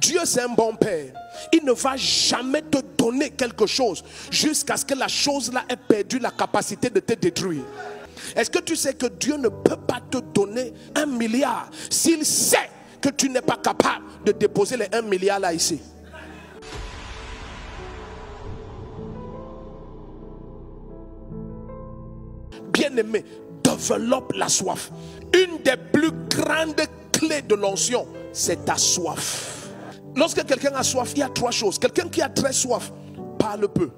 Dieu c'est un bon père. Il ne va jamais te donner quelque chose jusqu'à ce que la chose là ait perdu la capacité de te détruire. Est-ce que tu sais que Dieu ne peut pas te donner 1 milliard s'il sait que tu n'es pas capable de déposer les 1 milliard là ici? Bien-aimé, développe la soif. Une des plus grandes clés de l'onction, c'est ta soif. Lorsque quelqu'un a soif, il y a 3 choses. Quelqu'un qui a très soif parle peu.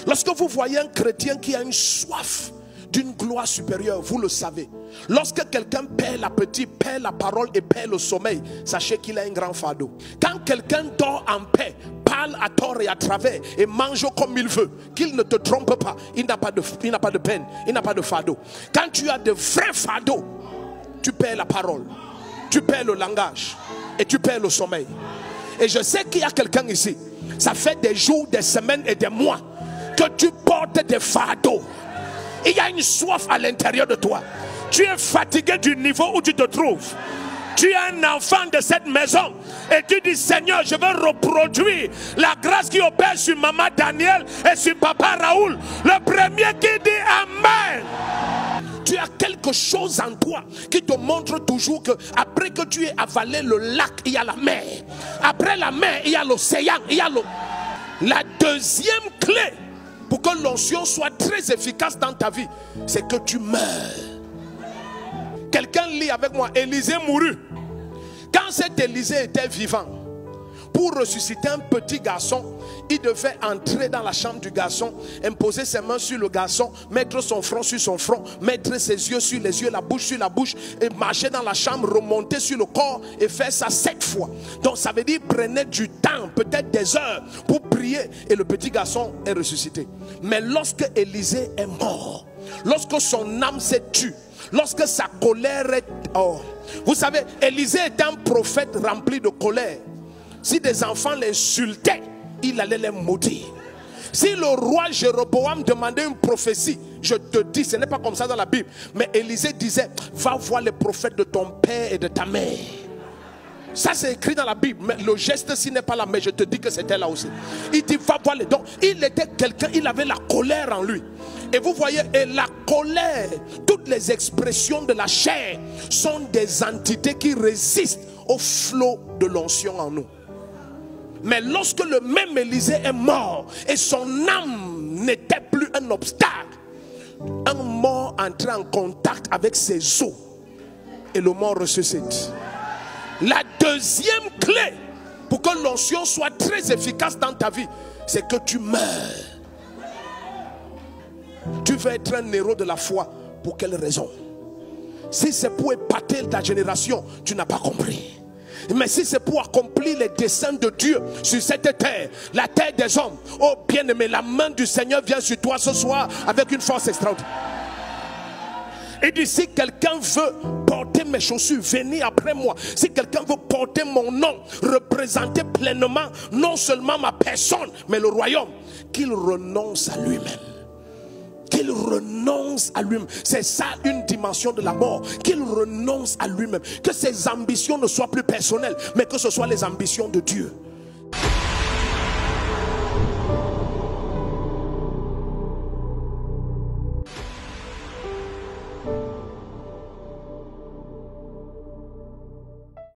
Lorsque vous voyez un chrétien qui a une soif d'une gloire supérieure, vous le savez. Lorsque quelqu'un perd l'appétit, perd la parole et perd le sommeil, sachez qu'il a un grand fardeau. Quand quelqu'un dort en paix, parle à tort et à travers et mange comme il veut, qu'il ne te trompe pas, il n'a pas de peine, il n'a pas de fardeau. Quand tu as de vrais fardeaux, tu perds la parole, tu perds le langage et tu perds le sommeil. Et je sais qu'il y a quelqu'un ici, ça fait des jours, des semaines et des mois que tu portes des fardeaux. Il y a une soif à l'intérieur de toi. Tu es fatigué du niveau où tu te trouves. Tu es un enfant de cette maison et tu dis Seigneur, je veux reproduire la grâce qui opère sur maman Daniel et sur papa Raoul. Le premier qui dit Amen. Tu as quelque chose en toi qui te montre toujours que après que tu aies avalé le lac, il y a la mer. Après la mer, il y a l'océan. La deuxième clé pour que l'onction soit très efficace dans ta vie, c'est que tu meurs. Quelqu'un lit avec moi, Élisée mourut. Quand cet Élisée était vivant, pour ressusciter un petit garçon, il devait entrer dans la chambre du garçon, imposer ses mains sur le garçon, mettre son front sur son front, mettre ses yeux sur les yeux, la bouche sur la bouche, et marcher dans la chambre, remonter sur le corps et faire ça 7 fois. Donc ça veut dire prenait du temps, peut-être des heures, pour prier, et le petit garçon est ressuscité. Mais lorsque Élisée est mort, lorsque son âme s'est tue, lorsque sa colère est... Oh, vous savez, Élisée était un prophète rempli de colère. Si des enfants l'insultaient, il allait les maudire. Si le roi Jéroboam demandait une prophétie, je te dis, ce n'est pas comme ça dans la Bible, mais Élisée disait, va voir les prophètes de ton père et de ta mère. Ça c'est écrit dans la Bible, mais le geste ci n'est pas là, mais je te dis que c'était là aussi. Il dit, va voir les dons. Il était quelqu'un, il avait la colère en lui. Et vous voyez, et la colère, toutes les expressions de la chair sont des entités qui résistent au flot de l'onction en nous. Mais lorsque le même Élisée est mort et son âme n'était plus un obstacle, un mort entrait en contact avec ses os et le mort ressuscite. La deuxième clé pour que l'onction soit très efficace dans ta vie, c'est que tu meurs. Tu veux être un héros de la foi. Pour quelle raison? Si c'est pour épater ta génération, tu n'as pas compris. Mais si c'est pour accomplir les desseins de Dieu sur cette terre, la terre des hommes, oh bien-aimé, la main du Seigneur vient sur toi ce soir avec une force extraordinaire. Et dit, si quelqu'un veut porter mes chaussures, venez après moi. Si quelqu'un veut porter mon nom, représenter pleinement non seulement ma personne, mais le royaume, qu'il renonce à lui-même. Qu'il renonce à lui-même. C'est ça une dimension de la mort. Qu'il renonce à lui-même. Que ses ambitions ne soient plus personnelles, mais que ce soit les ambitions de Dieu.